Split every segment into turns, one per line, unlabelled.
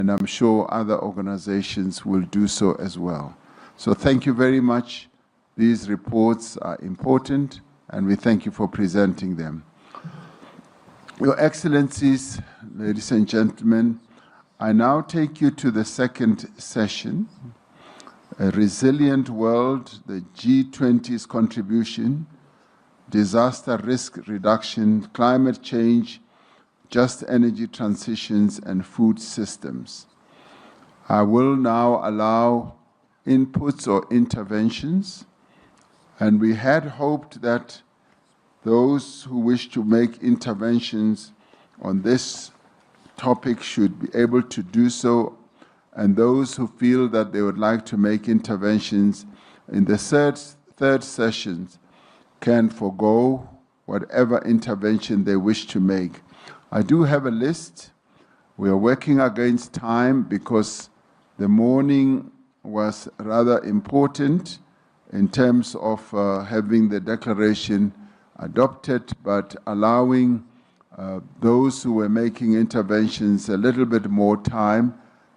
and I'm sure other organizations will do so as well. So thank you very much. These reports are important, and we thank you for presenting them. Your Excellencies, ladies and gentlemen, I now take you to the second session, A Resilient World, the G20's Contribution, Disaster Risk Reduction, Climate Change, Just Energy Transitions, and Food Systems. I will now allow inputs or interventions, and we had hoped that those who wish to make interventions on this topic should be able to do so, and those who feel that they would like to make interventions in the third sessions can forego whatever intervention they wish to make. I do have a list. We are working against time because the morning was rather important in terms of having the declaration adopted, but allowing those who were making interventions a little bit more time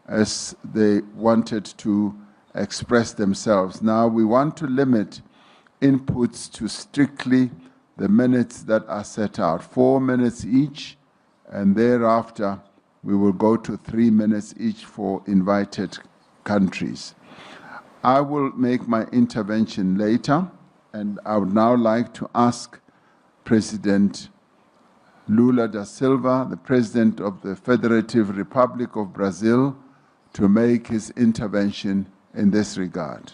as they wanted to express themselves. Now, we want to limit inputs to strictly the minutes that are set out, 4 minutes each, and thereafter we will go to 3 minutes each for invited countries. I will make my intervention later, and I would now like to ask President Lula da Silva, the President of the Federative Republic of Brazil, to make his intervention in this regard.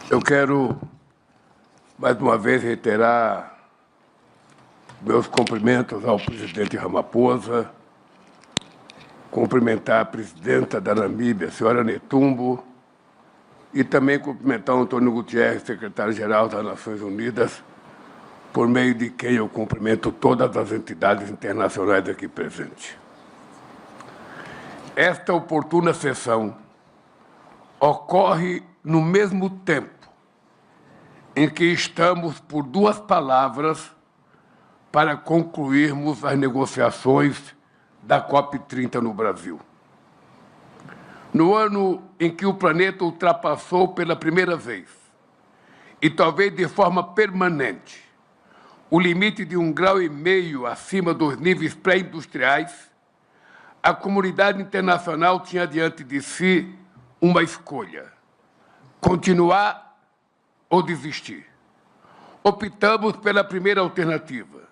Eu quero, mais uma vez, reiterar meus cumprimentos ao presidente Ramaphosa, cumprimentar a presidenta da Namíbia, a senhora Netumbo, e também cumprimentar o Antônio Guterres, secretário-geral das Nações Unidas, por meio de quem eu cumprimento todas as entidades internacionais aqui presentes. Esta oportuna sessão ocorre no mesmo tempo em que estamos por 2 palavras para concluirmos as negociações da COP30 no Brasil. No ano em que o planeta ultrapassou pela primeira vez, e talvez de forma permanente, o limite de 1,5 graus acima dos níveis pré-industriais, a comunidade internacional tinha diante de si uma escolha: continuar ou desistir. Optamos pela primeira alternativa.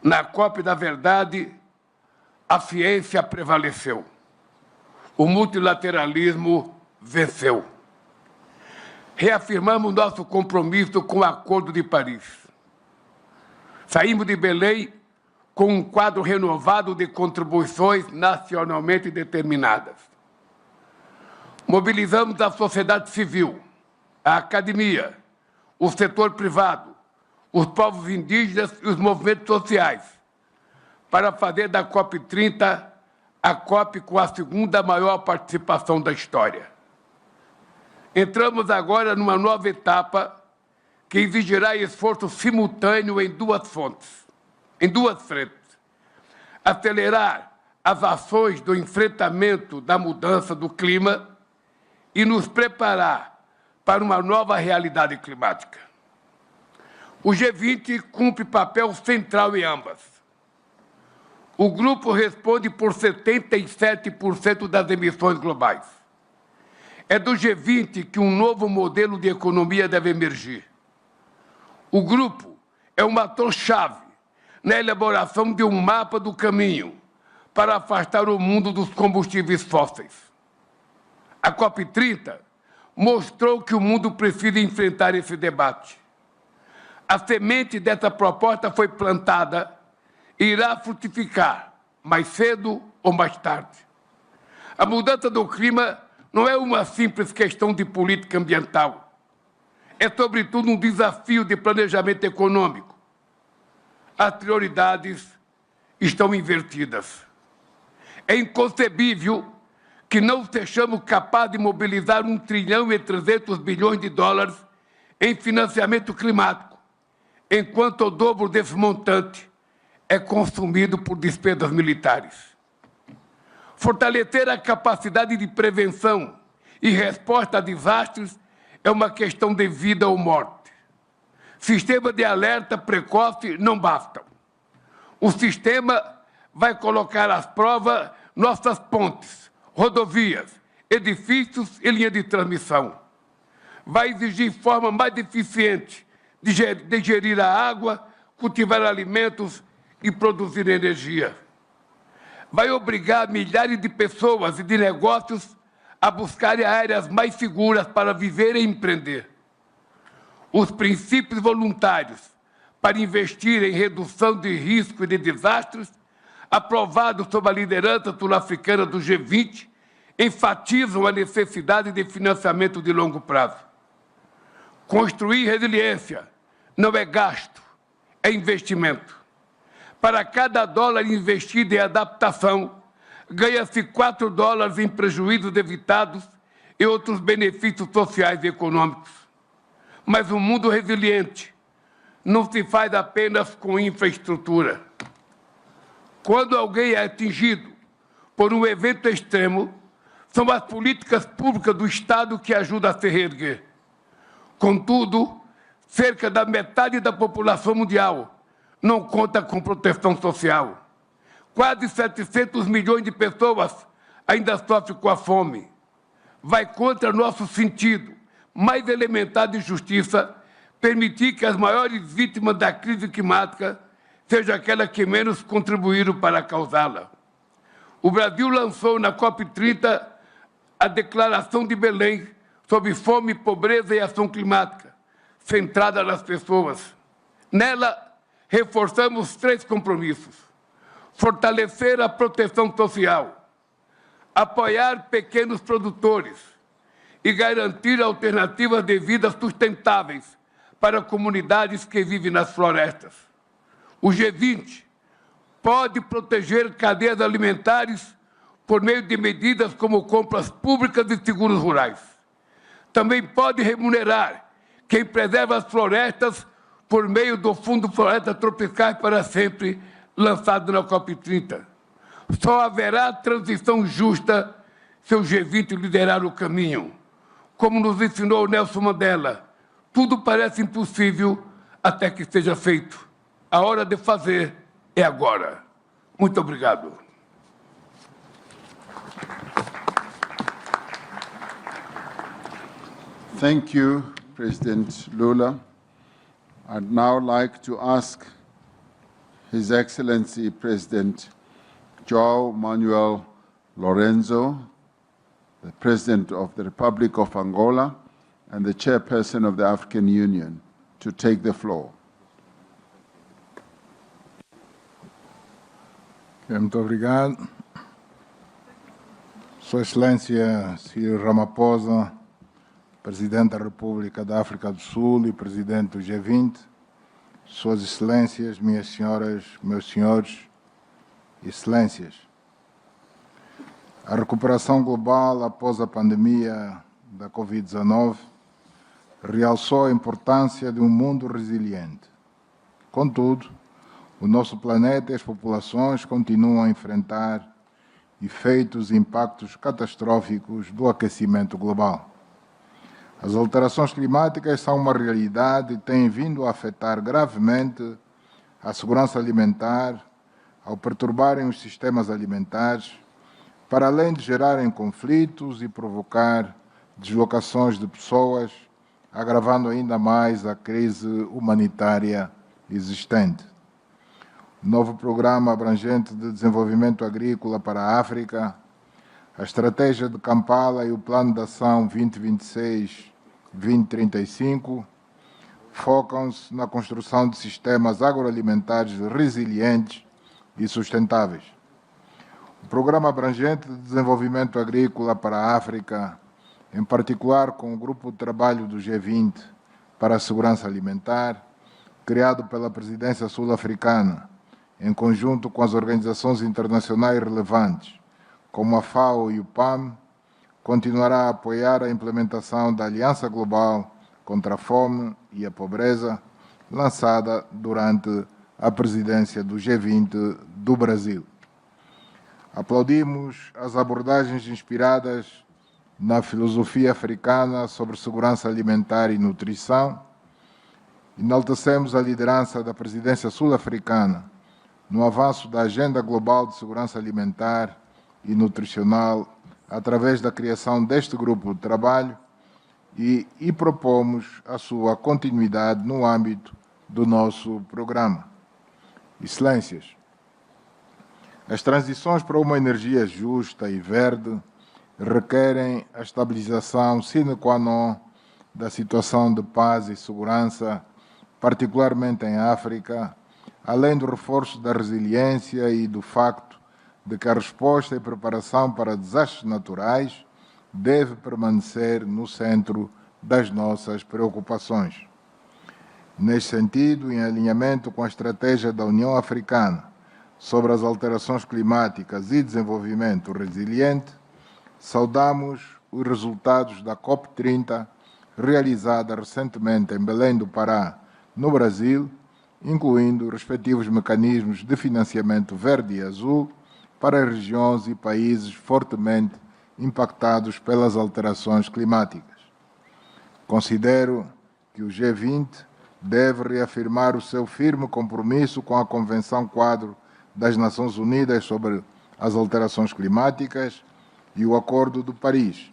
Na COP da verdade, a ciência prevaleceu. O multilateralismo venceu. Reafirmamos nosso compromisso com o Acordo de Paris. Saímos de Belém com um quadro renovado de contribuições nacionalmente determinadas. Mobilizamos a sociedade civil, a academia, o setor privado, os povos indígenas e os movimentos sociais, para fazer da COP30 a COP com a segunda maior participação da história. Entramos agora numa nova etapa que exigirá esforço simultâneo em 2 frentes. Acelerar as ações do enfrentamento da mudança do clima e nos preparar para uma nova realidade climática. O G20 cumpre papel central em ambas. O grupo responde por 77% das emissões globais. É do G20 que um novo modelo de economia deve emergir. O grupo é um ator-chave na elaboração de um mapa do caminho para afastar o mundo dos combustíveis fósseis. A COP30 mostrou que o mundo precisa enfrentar esse debate. A semente dessa proposta foi plantada e irá frutificar, mais cedo ou mais tarde. A mudança do clima não é uma simples questão de política ambiental. É, sobretudo, um desafio de planejamento econômico. As prioridades estão invertidas. É inconcebível que não sejamos capazes de mobilizar 1,3 trilhão em financiamento climático, enquanto o dobro desse montante é consumido por despesas militares. Fortalecer a capacidade de prevenção e resposta a desastres é uma questão de vida ou morte. Sistemas de alerta precoce não bastam. O sistema vai colocar às provas nossas pontes, rodovias, edifícios e linhas de transmissão. Vai exigir forma mais eficiente de gerir a água, cultivar alimentos e produzir energia. Vai obrigar milhares de pessoas e de negócios a buscarem áreas mais seguras para viver e empreender. Os princípios voluntários para investir em redução de risco e de desastres, aprovados sob a liderança sul-africana do G20, enfatizam a necessidade de financiamento de longo prazo. Construir resiliência não é gasto, é investimento. Para cada dólar investido em adaptação, ganha-se 4 dólares em prejuízos evitados e outros benefícios sociais e econômicos. Mas um mundo resiliente não se faz apenas com infraestrutura. Quando alguém é atingido por um evento extremo, são as políticas públicas do Estado que ajudam a se reerguer. Contudo, cerca da metade da população mundial não conta com proteção social. Quase 700 milhões de pessoas ainda sofrem com a fome. Vai contra nosso sentido mais elementar de justiça permitir que as maiores vítimas da crise climática sejam aquelas que menos contribuíram para causá-la. O Brasil lançou na COP30 a Declaração de Belém sobre fome, pobreza e ação climática, centrada nas pessoas. Nela, reforçamos 3 compromissos: fortalecer a proteção social, apoiar pequenos produtores e garantir alternativas de vida sustentáveis para comunidades que vivem nas florestas. O G20 pode proteger cadeias alimentares por meio de medidas como compras públicas e seguros rurais. Também pode remunerar quem preserva as florestas por meio do Fundo Florestas Tropicais para Sempre, lançado na COP30. Só haverá transição justa se o G20 liderar o caminho. Como nos ensinou Nelson Mandela, tudo parece impossível até que seja feito. A hora de fazer é agora. Muito obrigado.
Thank you, President Lula. I'd now like to ask His Excellency President João Manuel Lorenzo, the President of the Republic of Angola and the Chairperson of the African Union, to take the floor.
Muito obrigado. Sua Excelência Cyril Ramaphosa, Presidente da República da África do Sul e Presidente do G20, Suas Excelências, minhas senhoras, meus senhores, Excelências. A recuperação global após a pandemia da Covid-19 realçou a importância de um mundo resiliente. Contudo, o nosso planeta e as populações continuam a enfrentar efeitos e impactos catastróficos do aquecimento global. As alterações climáticas são uma realidade e têm vindo a afetar gravemente a segurança alimentar, ao perturbarem os sistemas alimentares, para além de gerarem conflitos e provocar deslocações de pessoas, agravando ainda mais a crise humanitária existente. O novo Programa Abrangente de Desenvolvimento Agrícola para a África, a Estratégia de Kampala e o Plano de Ação 2026-2035 focam-se na construção de sistemas agroalimentares resilientes e sustentáveis. O Programa Abrangente de Desenvolvimento Agrícola para a África, em particular com o Grupo de Trabalho do G20 para a Segurança Alimentar, criado pela Presidência Sul-Africana, em conjunto com as organizações internacionais relevantes, como a FAO e o PAM, continuará a apoiar a implementação da Aliança Global contra a Fome e a Pobreza, lançada durante a presidência do G20 do Brasil. Aplaudimos as abordagens inspiradas na filosofia africana sobre segurança alimentar e nutrição. Enaltecemos a liderança da presidência sul-africana no avanço da Agenda Global de Segurança Alimentar e Nutricional através da criação deste grupo de trabalho e propomos a sua continuidade no âmbito do nosso programa. Excelências, as transições para uma energia justa e verde requerem a estabilização sine qua non da situação de paz e segurança, particularmente em África, além do reforço da resiliência e do facto de que a resposta e preparação para desastres naturais deve permanecer no centro das nossas preocupações. Neste sentido, em alinhamento com a estratégia da União Africana sobre as alterações climáticas e desenvolvimento resiliente, saudamos os resultados da COP30, realizada recentemente em Belém do Pará, no Brasil, incluindo respectivos mecanismos de financiamento verde e azul para regiões e países fortemente impactados pelas alterações climáticas. Considero que o G20 deve reafirmar o seu firme compromisso com a Convenção Quadro das Nações Unidas sobre as Alterações Climáticas e o Acordo de Paris,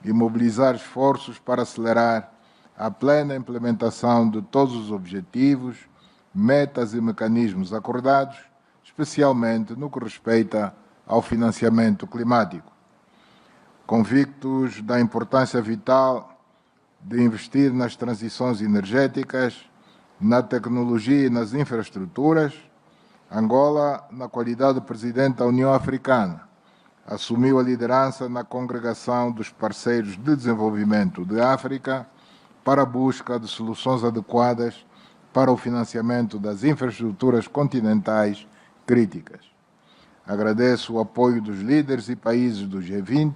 e mobilizar esforços para acelerar a plena implementação de todos os objetivos, metas e mecanismos acordados, especialmente no que respeita ao financiamento climático. Convictos da importância vital de investir nas transições energéticas, na tecnologia e nas infraestruturas, Angola, na qualidade de presidente da União Africana, assumiu a liderança na Congregação dos Parceiros de Desenvolvimento de África para a busca de soluções adequadas para o financiamento das infraestruturas continentais críticas. Agradeço o apoio dos líderes e países do G20,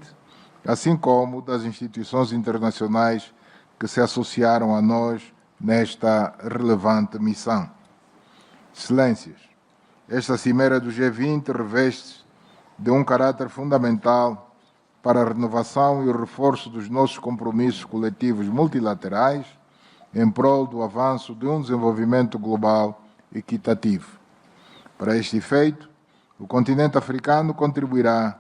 assim como das instituições internacionais que se associaram a nós nesta relevante missão. Excelências, esta cimeira do G20 reveste de um caráter fundamental para a renovação e o reforço dos nossos compromissos coletivos multilaterais em prol do avanço de um desenvolvimento global equitativo. Para este efeito, o continente africano contribuirá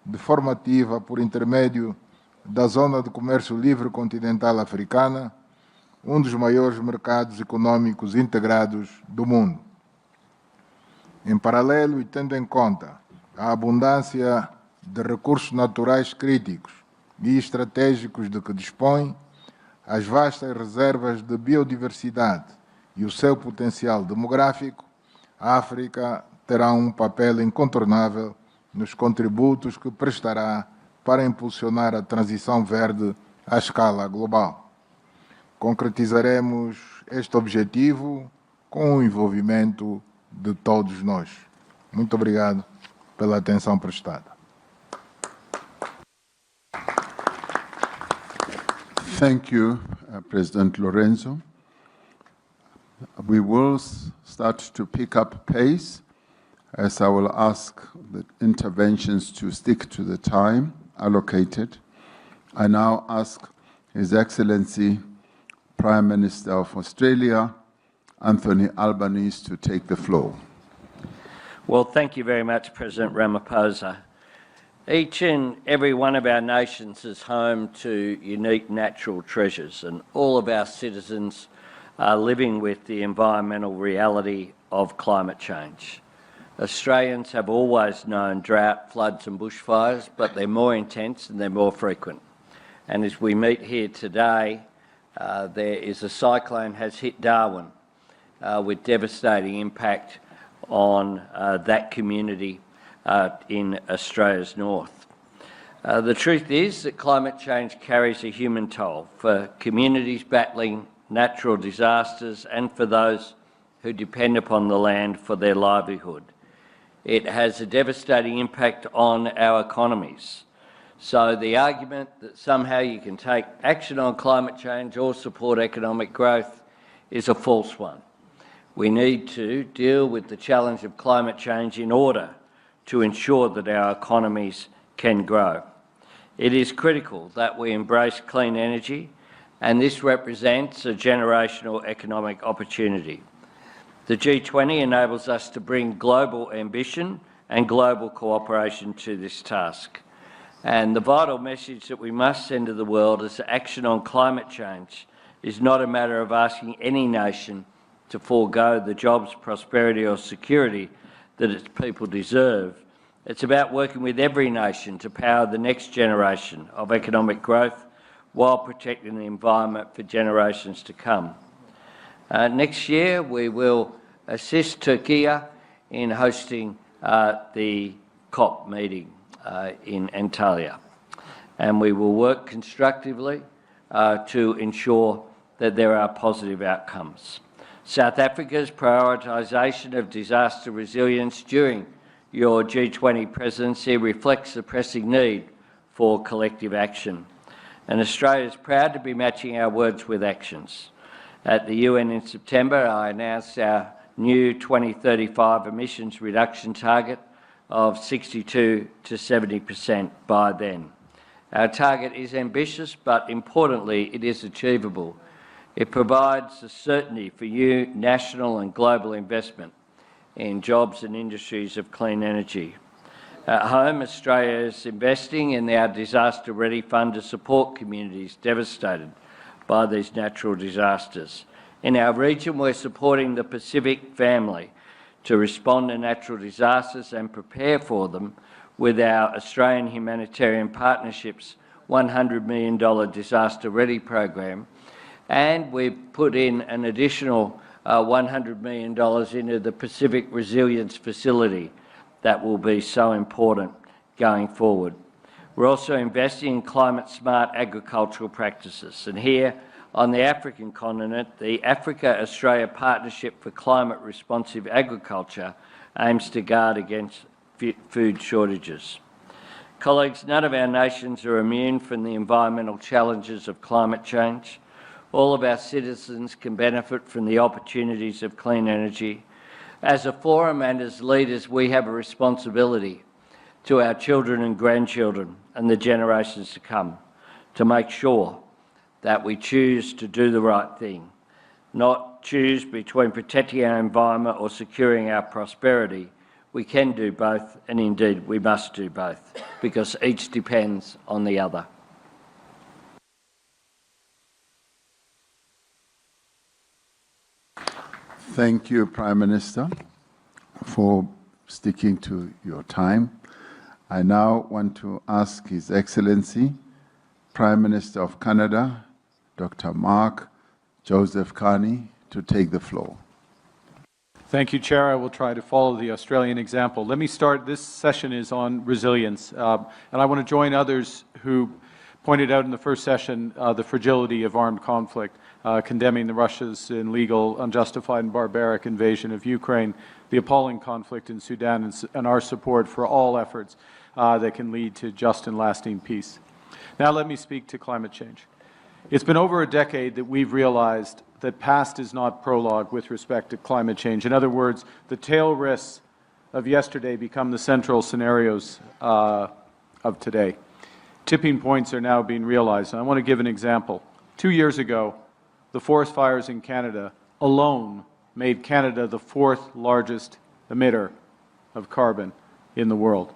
de forma ativa por intermédio da Zona de Comércio Livre Continental Africana, um dos maiores mercados econômicos integrados do mundo. Em paralelo e tendo em conta a abundância de recursos naturais críticos e estratégicos de que dispõe, as vastas reservas de biodiversidade e o seu potencial demográfico, a África terá um papel incontornável nos contributos que prestará para impulsionar a transição verde à escala global. Concretizaremos este objetivo com o envolvimento de todos nós. Muito obrigado pela atenção prestada.
Thank you, President Lorenzo. We will start to pick up pace, as I will ask the interventions to stick to the time allocated. I now ask His Excellency Prime Minister of Australia, Anthony Albanese, to take the floor.
Well, thank you very much, President Ramaphosa. Each and every one of our nations is home to unique natural treasures, and all of our citizens are living with the environmental reality of climate change. Australians have always known drought, floods and bushfires, but they're more intense and they're more frequent. And as we meet here today, there is a cyclone has hit Darwin with devastating impact on that community in Australia's north. The truth is that climate change carries a human toll for communities battling natural disasters and for those who depend upon the land for their livelihood. It has a devastating impact on our economies. So the argument that somehow you can take action on climate change or support economic growth is a false one. We need to deal with the challenge of climate change in order to ensure that our economies can grow. It is critical that we embrace clean energy, and this represents a generational economic opportunity. The G20 enables us to bring global ambition and global cooperation to this task. And the vital message that we must send to the world is that action on climate change is not a matter of asking any nation to forego the jobs, prosperity or security that its people deserve. It's about working with every nation to power the next generation of economic growth while protecting the environment for generations to come. Next year, we will assist Turkey in hosting the COP meeting in Antalya, and we will work constructively to ensure that there are positive outcomes. South Africa's prioritisation of disaster resilience during your G20 presidency reflects the pressing need for collective action, and Australia is proud to be matching our words with actions. At the UN in September, I announced our new 2035 emissions reduction target of 62% to 70% by then. Our target is ambitious, but importantly, it is achievable. It provides the certainty for new national and global investment in jobs and industries of clean energy. At home, Australia is investing in our Disaster Ready Fund to support communities devastated by these natural disasters. In our region, we're supporting the Pacific family to respond to natural disasters and prepare for them with our Australian Humanitarian Partnerships $100 million Disaster Ready program, and we've put in an additional $100 million into the Pacific Resilience Facility that will be so important going forward. We're also investing in climate-smart agricultural practices, and here on the African continent, the Africa-Australia Partnership for Climate-Responsive Agriculture aims to guard against food shortages. Colleagues, none of our nations are immune from the environmental challenges of climate change. All of our citizens can benefit from the opportunities of clean energy. As a forum and as leaders, we have a responsibility to our children and grandchildren and the generations to come to make sure that we choose to do the right thing, not choose between protecting our environment or securing our prosperity. We can do both, and indeed we must do both, because each depends on the other.
Thank you, Prime Minister, for sticking to your time. I now want to ask His Excellency, Prime Minister of Canada, Dr. Mark Joseph Carney, to take the floor.
Thank you, Chair. I will try to follow the Australian example. Let me start. This session is on resilience, and I want to join others who pointed out in the first session the fragility of armed conflict, condemning the Russia's illegal, unjustified and barbaric invasion of Ukraine, the appalling conflict in Sudan, and our support for all efforts that can lead to just and lasting peace. Now let me speak to climate change. It's been over a decade that we've realized that past is not prologue with respect to climate change. In other words, the tail risks of yesterday become the central scenarios of today. Tipping points are now being realized, and I want to give an example. 2 years ago, the forest fires in Canada alone made Canada the fourth largest emitter of carbon in the world.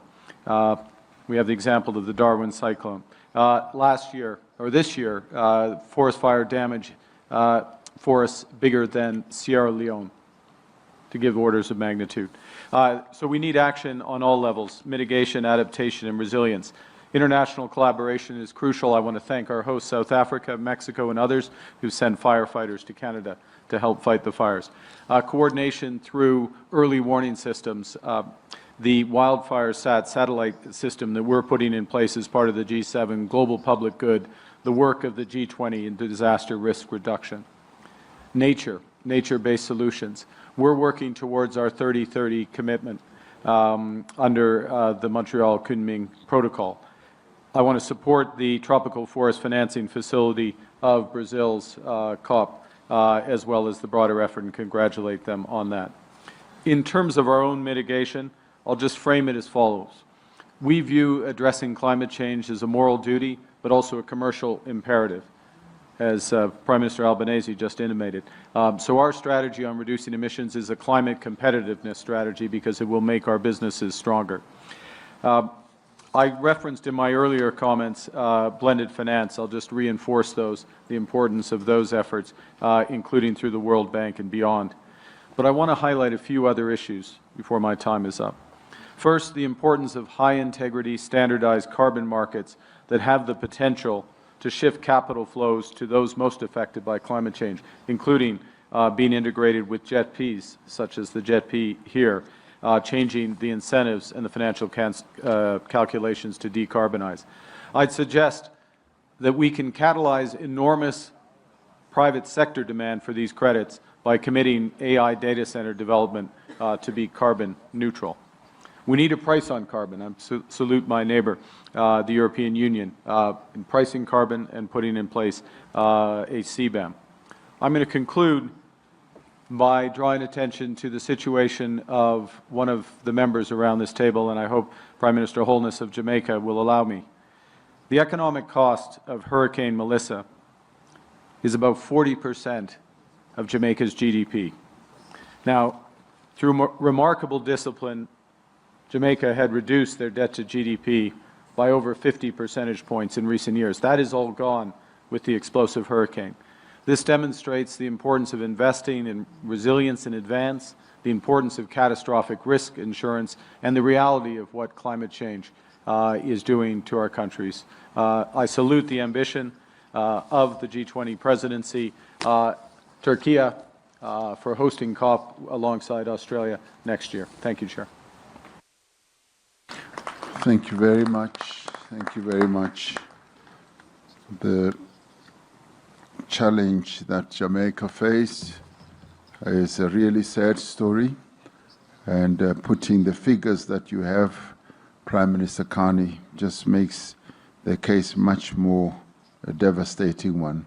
We have the example of the Darwin cyclone. This year, forest fire damage forests bigger than Sierra Leone, to give orders of magnitude. So we need action on all levels: mitigation, adaptation, and resilience. International collaboration is crucial. I want to thank our hosts, South Africa, Mexico, and others who send firefighters to Canada to help fight the fires. Coordination through early warning systems. The wildfire satellite system that we're putting in place as part of the G7 global public good, the work of the G20 in disaster risk reduction. Nature-based solutions. We're working towards our 30-30 commitment under the Montreal Kunming Protocol. I want to support the Tropical Forest Financing Facility of Brazil's COP as well as the broader effort, and congratulate them on that. In terms of our own mitigation, I'll just frame it as follows. We view addressing climate change as a moral duty, but also a commercial imperative, as Prime Minister Albanese just intimated. So our strategy on reducing emissions is a climate competitiveness strategy because it will make our businesses stronger. I referenced in my earlier comments blended finance. I'll just reinforce those, the importance of those efforts, including through the World Bank and beyond. But I want to highlight a few other issues before my time is up. First, the importance of high-integrity, standardized carbon markets that have the potential to shift capital flows to those most affected by climate change, including being integrated with JETPs, such as the JETP here, changing the incentives and the financial calculations to decarbonize. I'd suggest that we can catalyze enormous private sector demand for these credits by committing AI data center development to be carbon neutral. We need a price on carbon. I salute my neighbor, the European Union, in pricing carbon and putting in place a CBAM. I'm going to conclude by drawing attention to the situation of one of the members around this table, and I hope Prime Minister Holness of Jamaica will allow me. The economic cost of Hurricane Melissa is about 40% of Jamaica's GDP. Now, through remarkable discipline, Jamaica had reduced their debt to GDP by over 50 percentage points in recent years. That is all gone with the explosive hurricane. This demonstrates the importance of investing in resilience in advance, the importance of catastrophic risk insurance, and the reality of what climate change is doing to our countries. I salute the ambition of the G20 presidency, Turkey for hosting COP alongside Australia next year. Thank you, Chair.
Thank you very much. Thank you very much. The challenge that Jamaica faced is a really sad story, and putting the figures that you have, Prime Minister Carney, just makes the case much more a devastating one.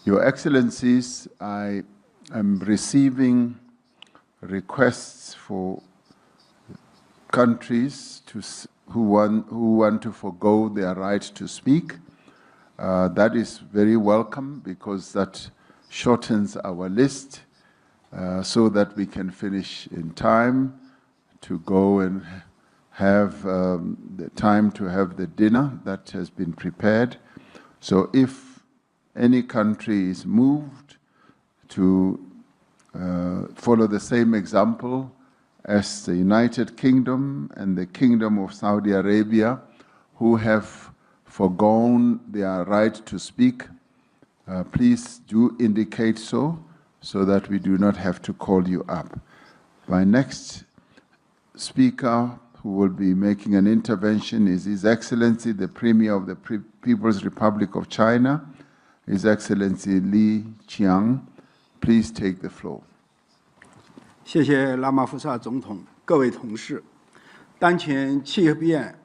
Your Excellencies, I am receiving requests for countries who want to forgo their right to speak. That is very welcome because that shortens our list so that we can finish in time to go and have the time to have the dinner that has been prepared. So if any country is moved to follow the same example as the United Kingdom and the Kingdom of Saudi Arabia, who have forgone their right to speak, please do indicate so that we do not have to call you up. My next speaker who will be making an intervention is His Excellency, the Premier of the People's Republic of China, His Excellency Li Qiang. Please take the floor.
谢谢拉马福萨总统，各位同事。当前气候变、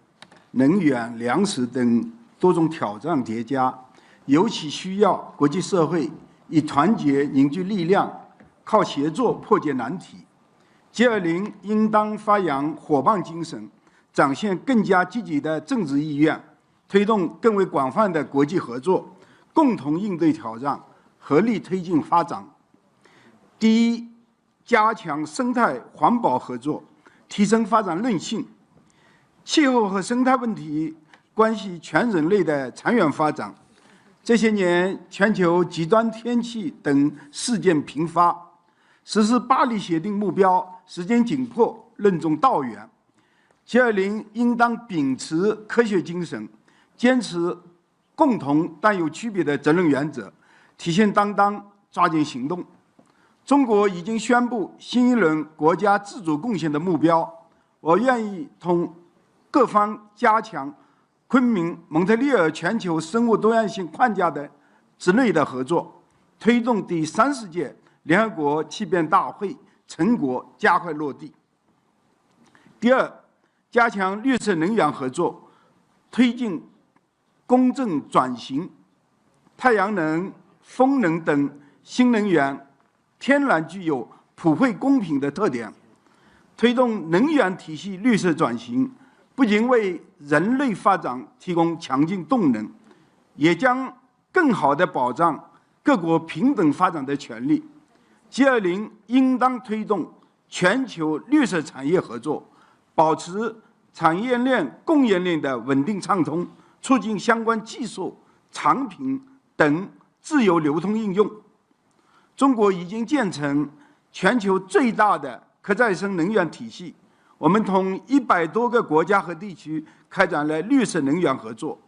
能源、粮食等多种挑战叠加，尤其需要国际社会以团结凝聚力量，靠协作破解难题。G20应当发扬伙伴精神，展现更加积极的政治意愿，推动更为广泛的国际合作，共同应对挑战，合力推进发展。第一，加强生态环保合作，提升发展韧性。气候和生态问题关系全人类的长远发展。这些年，全球极端天气等事件频发，实施巴黎协定目标时间紧迫，任重道远。G20应当秉持科学精神，坚持共同但有区别的责任原则，体现担当，抓紧行动。中国已经宣布新一轮国家自主贡献的目标，我愿意同各方加强昆明、蒙特利尔全球生物多样性框架的之内的合作，推动第30届联合国气变大会成果加快落地。第二，加强绿色能源合作，推进公正转型，太阳能、风能等新能源天然具有普惠公平的特点，推动能源体系绿色转型，不仅为人类发展提供强劲动能，也将更好地保障各国平等发展的权利。G20应当推动全球绿色产业合作，保持产业链、供应链的稳定畅通，促进相关技术、产品等自由流通应用。中国已经建成全球最大的可再生能源体系，我们同100多个国家和地区开展了绿色能源合作。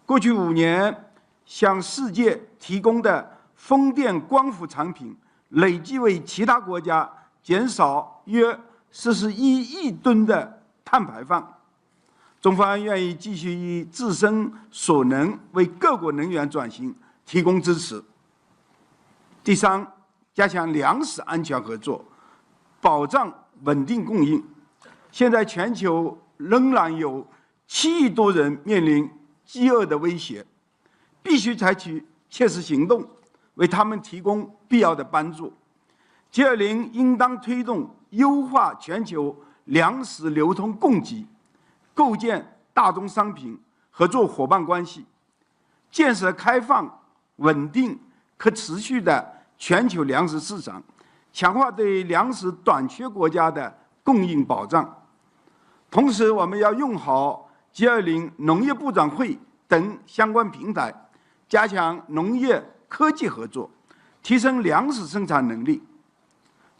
过去5年，向世界提供的风电、光伏产品，累计为其他国家减少约41亿吨的碳排放。中方愿意继续以自身所能为各国能源转型提供支持。第三，加强粮食安全合作，保障稳定供应。现在全球仍然有7亿多人面临饥饿的威胁，必须采取切实行动，为他们提供必要的帮助。G20应当推动优化全球粮食流通供给，构建大宗商品合作伙伴关系，建设开放、稳定、可持续的全球粮食市场，强化对粮食短缺国家的供应保障。同时，我们要用好 G20 农业部长会等相关平台，加强农业科技合作，提升粮食生产能力。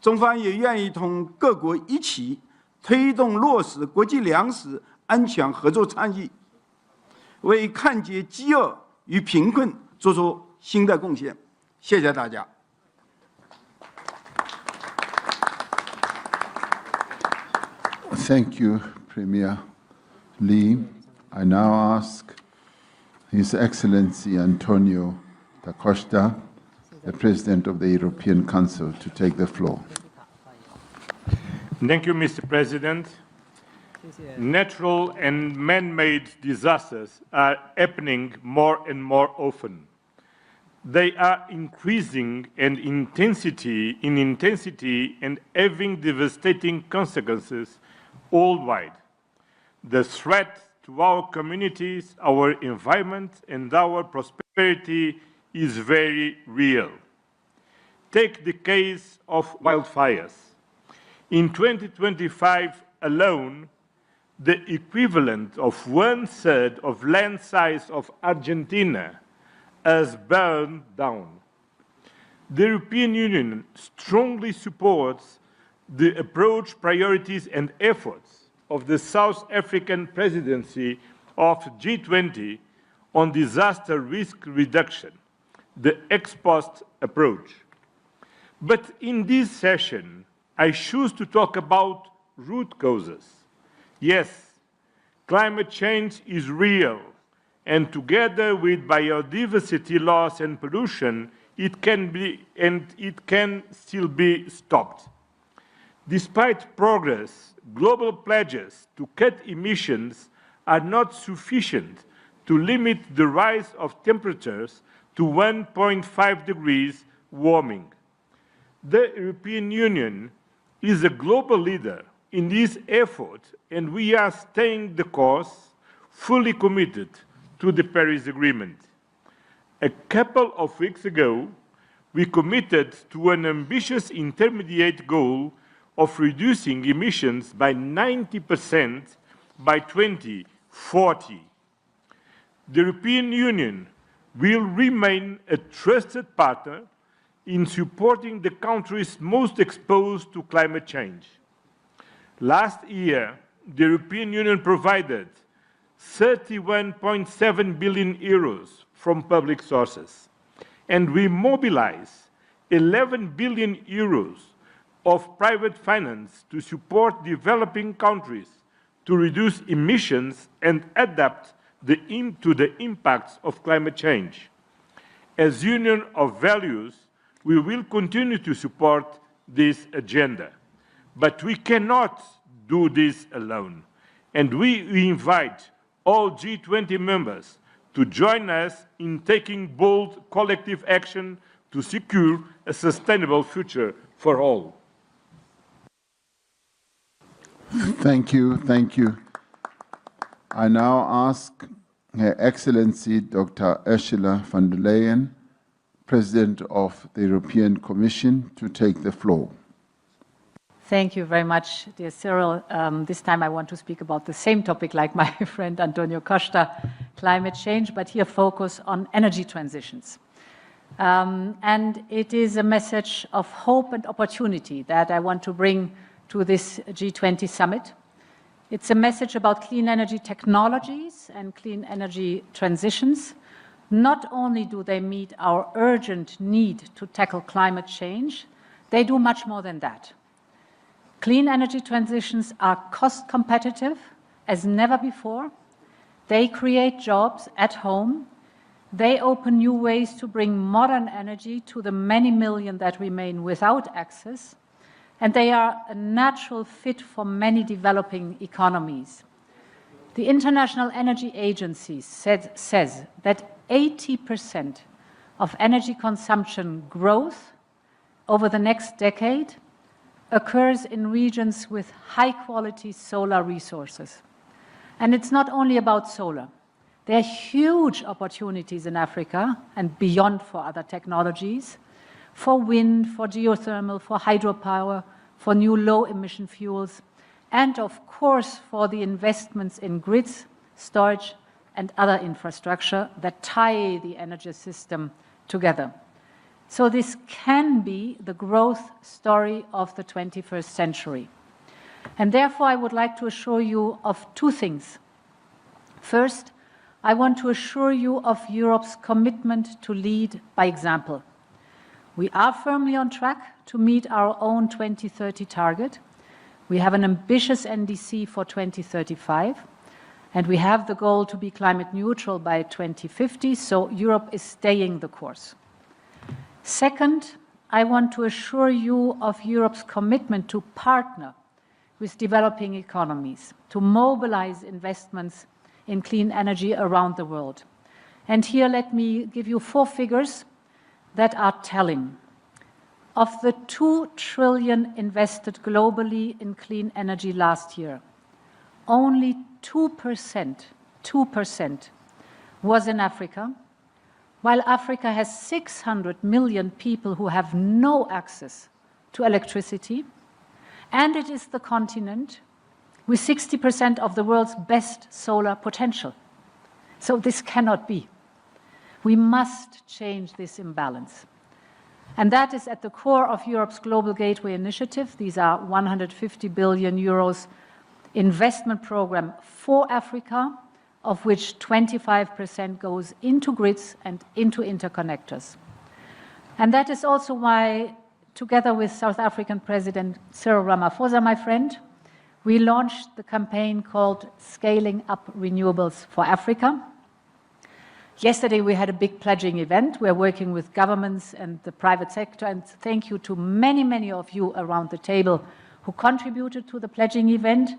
中方也愿意同各国一起推动落实国际粮食安全合作倡议，为抗击饥饿与贫困做出新的贡献。谢谢大家。
Thank you, Premier Lee. I now ask His Excellency Antonio da Costa, the President of the European Council, to take the floor.
Thank you, Mr. President. Natural and man-made disasters are happening more and more often. They are increasing in intensity and having devastating consequences worldwide. The threat to our communities, our environment, and our prosperity is very real. Take the case of wildfires. In 2025 alone, the equivalent of 1/3 of land size of Argentina has burned down. The European Union strongly supports the approach, priorities, and efforts of the South African presidency of G20 on disaster risk reduction, the ex-post approach. But in this session, I choose to talk about root causes. Yes, climate change is real, and together with biodiversity loss and pollution, it can still be stopped. Despite progress, global pledges to cut emissions are not sufficient to limit the rise of temperatures to 1.5 degrees warming. The European Union is a global leader in this effort, and we are staying the course, fully committed to the Paris Agreement. A couple of weeks ago, we committed to an ambitious intermediate goal of reducing emissions by 90% by 2040. The European Union will remain a trusted partner in supporting the countries most exposed to climate change. Last year, the European Union provided 31.7 billion euros from public sources, and we mobilized 11 billion euros of private finance to support developing countries to reduce emissions and adapt to the impacts of climate change. As Union of Values, we will continue to support this agenda. But we cannot do this alone, and we invite all G20 members to join us in taking bold collective action to secure a sustainable future for all.
Thank you, thank you. I now ask Her Excellency Dr. Ursula von der Leyen, President of the European Commission, to take the floor.
Thank you very much, dear Cyril. This time I want to speak about the same topic like my friend Antonio Costa, climate change, but here focus on energy transitions. And it is a message of hope and opportunity that I want to bring to this G20 Summit. It's a message about clean energy technologies and clean energy transitions. Not only do they meet our urgent need to tackle climate change, they do much more than that. Clean energy transitions are cost competitive as never before. They create jobs at home. They open new ways to bring modern energy to the many million that remain without access. And they are a natural fit for many developing economies. The International Energy Agency says that 80% of energy consumption growth over the next decade occurs in regions with high-quality solar resources. And it's not only about solar. There are huge opportunities in Africa and beyond for other technologies, for wind, for geothermal, for hydropower, for new low-emission fuels, and of course for the investments in grids, storage, and other infrastructure that tie the energy system together. So this can be the growth story of the 21st century. And therefore, I would like to assure you of two things. First, I want to assure you of Europe's commitment to lead by example. We are firmly on track to meet our own 2030 target. We have an ambitious NDC for 2035, and we have the goal to be climate neutral by 2050, so Europe is staying the course. Second, I want to assure you of Europe's commitment to partner with developing economies, to mobilize investments in clean energy around the world. And here let me give you 4 figures that are telling. Of the 2 trillion invested globally in clean energy last year, only 2% was in Africa, while Africa has 600 million people who have no access to electricity, and it is the continent with 60% of the world's best solar potential. So this cannot be. We must change this imbalance. And that is at the core of Europe's Global Gateway Initiative. These are 150 billion euros investment program for Africa, of which 25% goes into grids and into interconnectors. And that is also why, together with South African President Cyril Ramaphosa, my friend, we launched the campaign called Scaling Up Renewables for Africa. Yesterday we had a big pledging event. We're working with governments and the private sector, and thank you to many, many of you around the table who contributed to the pledging event.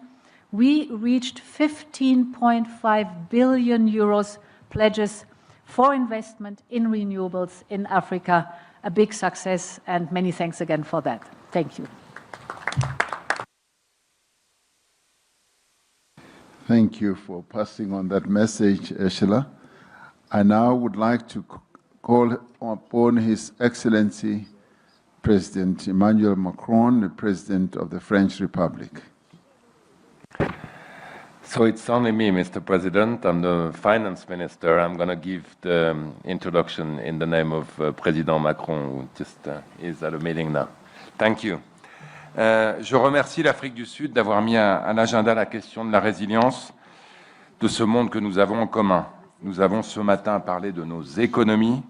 We reached 15.5 billion euros pledges for investment in renewables in Africa. A big success, and many thanks again for that. Thank you.
Thank you for passing on that message, Ursula. I now would like to call upon His Excellency President Emmanuel Macron, the President of the French Republic.
So it's only me, Mr. President. I'm the finance minister. I'm going to give the introduction in the name of President Macron, who just is at a meeting now. Thank you. Je remercie l'Afrique du Sud d'avoir mis à l'agenda la question de la résilience de ce monde que nous avons en commun. Nous avons ce matin parlé de nos économies,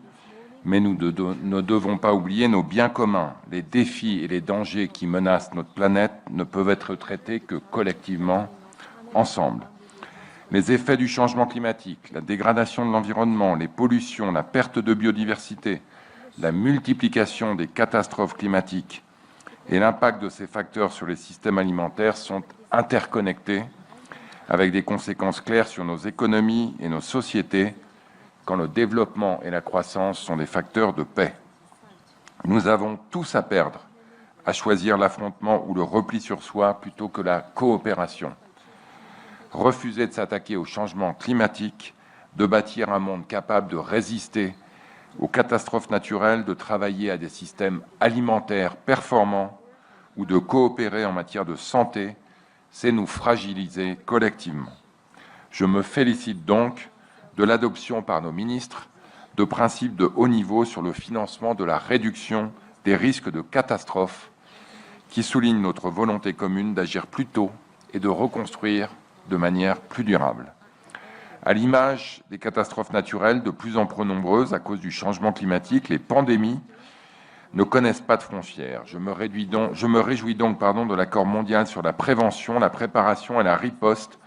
mais nous ne devons pas oublier nos biens communs. Les défis et les dangers qui menacent notre planète ne peuvent être traités que collectivement, ensemble. Les effets du changement climatique, la dégradation de l'environnement, les pollutions, la perte de biodiversité, la multiplication des catastrophes climatiques et l'impact de ces facteurs sur les systèmes alimentaires sont interconnectés, avec des conséquences claires sur nos économies et nos sociétés, quand le développement et la croissance sont des facteurs de paix. Nous avons tous à perdre à choisir l'affrontement ou le repli sur soi plutôt que la coopération. Refuser de s'attaquer au changement climatique, de bâtir un monde capable de résister aux catastrophes naturelles, de travailler à des systèmes alimentaires performants ou de coopérer en matière de santé, c'est nous fragiliser collectivement. Je me félicite donc de l'adoption par nos ministres de principes de haut niveau sur le financement de la réduction des risques de catastrophes qui soulignent notre volonté commune d'agir plus tôt et de reconstruire de manière plus durable. À l'image des catastrophes naturelles de plus en plus nombreuses à cause du changement climatique, les pandémies ne connaissent pas de frontières. Je me réjouis donc de l'accord mondial sur la prévention, la préparation et la riposte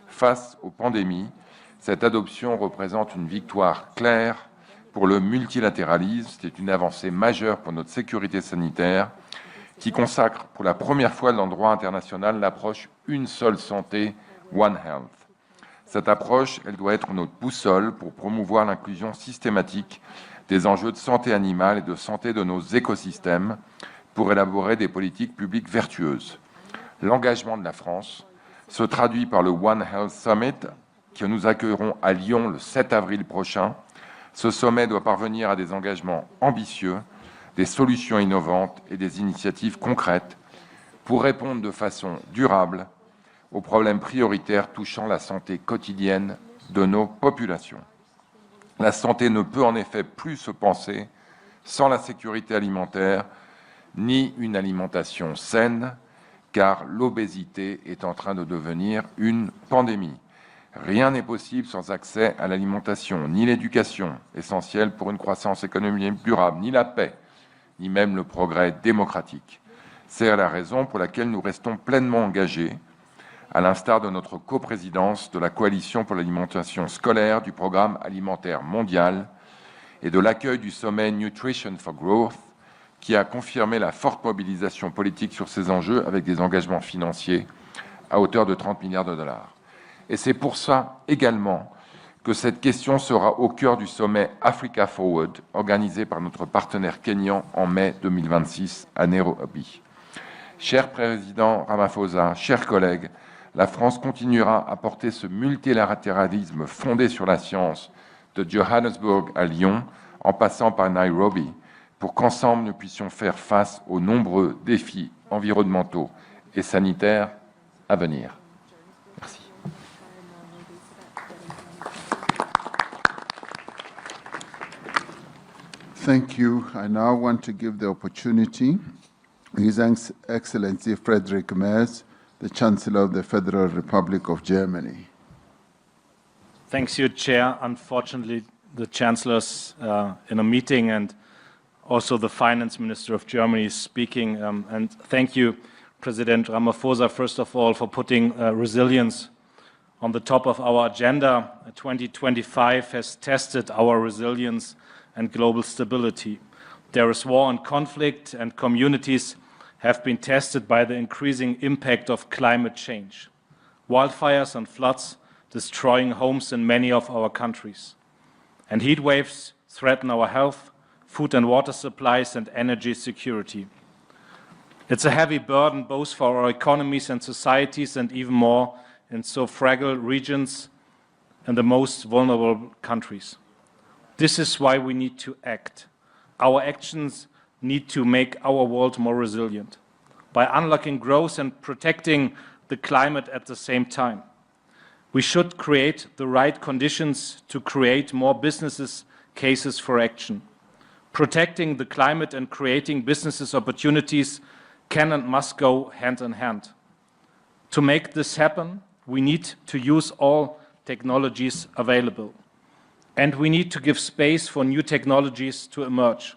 face aux pandémies. Cette adoption représente une victoire claire pour le multilatéralisme. C'est une avancée majeure pour notre sécurité sanitaire qui consacre pour la première fois dans le droit international l'approche une seule santé, One Health. Cette approche, elle doit être notre boussole pour promouvoir l'inclusion systématique des enjeux de santé animale et de santé de nos écosystèmes pour élaborer des politiques publiques vertueuses. L'engagement de la France se traduit par le One Health Summit que nous accueillerons à Lyon le 7 avril prochain. Ce sommet doit parvenir à des engagements ambitieux, des solutions innovantes et des initiatives concrètes pour répondre de façon durable aux problèmes prioritaires touchant la santé quotidienne de nos populations. La santé ne peut en effet plus se penser sans la sécurité alimentaire ni une alimentation saine, car l'obésité est en train de devenir une pandémie. Rien n'est possible sans accès à l'alimentation, ni l'éducation, essentielle pour une croissance économique durable, ni la paix, ni même le progrès démocratique. C'est la raison pour laquelle nous restons pleinement engagés, à l'instar de notre coprésidence de la Coalition pour l'alimentation scolaire, du Programme alimentaire mondial et de l'accueil du sommet Nutrition for Growth, qui a confirmé la forte mobilisation politique sur ces enjeux avec des engagements financiers à hauteur de 30 milliards de dollars. Et c'est pour ça également que cette question sera au cœur du sommet Africa Forward, organisé par notre partenaire kényan en mai 2026 à Nairobi. Cher Président Ramaphosa, chers collègues, la France continuera à porter ce multilatéralisme fondé sur la science de Johannesburg à Lyon, en passant par Nairobi, pour qu'ensemble nous puissions faire face aux nombreux défis environnementaux et sanitaires à venir. Merci.
Thank you. I now want to give the opportunity to His Excellency Friedrich Merz, the Chancellor of the Federal Republic of Germany.
Thanks, you, Chair. Unfortunately, the Chancellor's in a meeting, and also the Finance Minister of Germany is speaking. And thank you, President Ramaphosa, first of all, for putting resilience on the top of our agenda. 2025 has tested our resilience and global stability. There is war and conflict, and communities have been tested by the increasing impact of climate change. Wildfires and floods destroying homes in many of our countries. And heat waves threaten our health, food and water supplies, and energy security. It's a heavy burden both for our economies and societies, and even more in so fragile regions and the most vulnerable countries. This is why we need to act. Our actions need to make our world more resilient by unlocking growth and protecting the climate at the same time. We should create the right conditions to create more business cases for action. Protecting the climate and creating business opportunities can and must go hand in hand. To make this happen, we need to use all technologies available. And we need to give space for new technologies to emerge.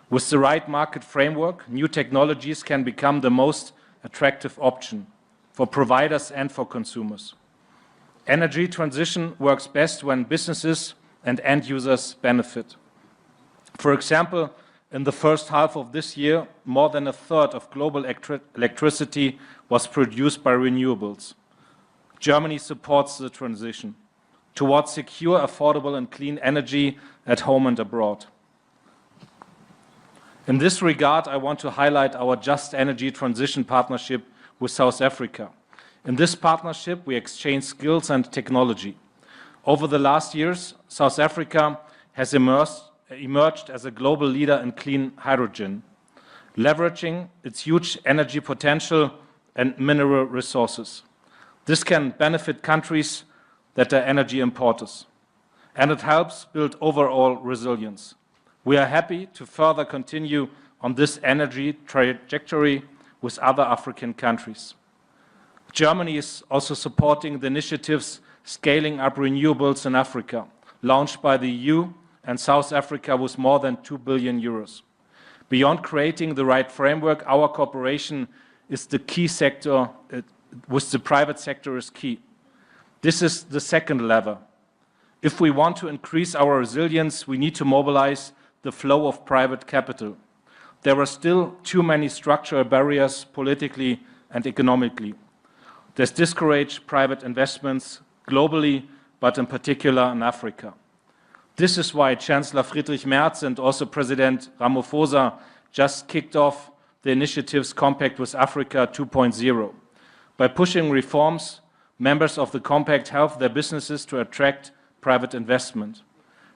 With the right market framework, new technologies can become the most attractive option for providers and for consumers. Energy transition works best when businesses and end users benefit. For example, in the first half of this year, more than a third of global electricity was produced by renewables. Germany supports the transition towards secure, affordable and clean energy at home and abroad. In this regard, I want to highlight our Just Energy Transition Partnership with South Africa. In this partnership, we exchange skills and technology. Over the last years, South Africa has emerged as a global leader in clean hydrogen, leveraging its huge energy potential and mineral resources. This can benefit countries that are energy importers, and it helps build overall resilience. We are happy to further continue on this energy trajectory with other African countries. Germany is also supporting the initiatives Scaling Up Renewables in Africa, launched by the EU and South Africa with more than 2 billion euros. Beyond creating the right framework, our cooperation is the key sector, with the private sector is key. This is the second lever. If we want to increase our resilience, we need to mobilize the flow of private capital. There are still too many structural barriers politically and economically. This discourages private investments globally, but in particular in Africa. This is why Chancellor Friedrich Merz and also President Ramaphosa just kicked off the initiatives Compact with Africa 2.0. By pushing reforms, members of the Compact help their businesses to attract private investment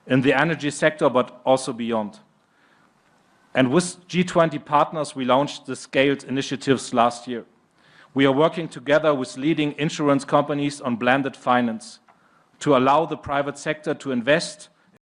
in the energy sector, but also beyond. And with G20 partners, we launched the scaled initiatives last year. We are working together with leading insurance companies on blended finance to allow the private sector to invest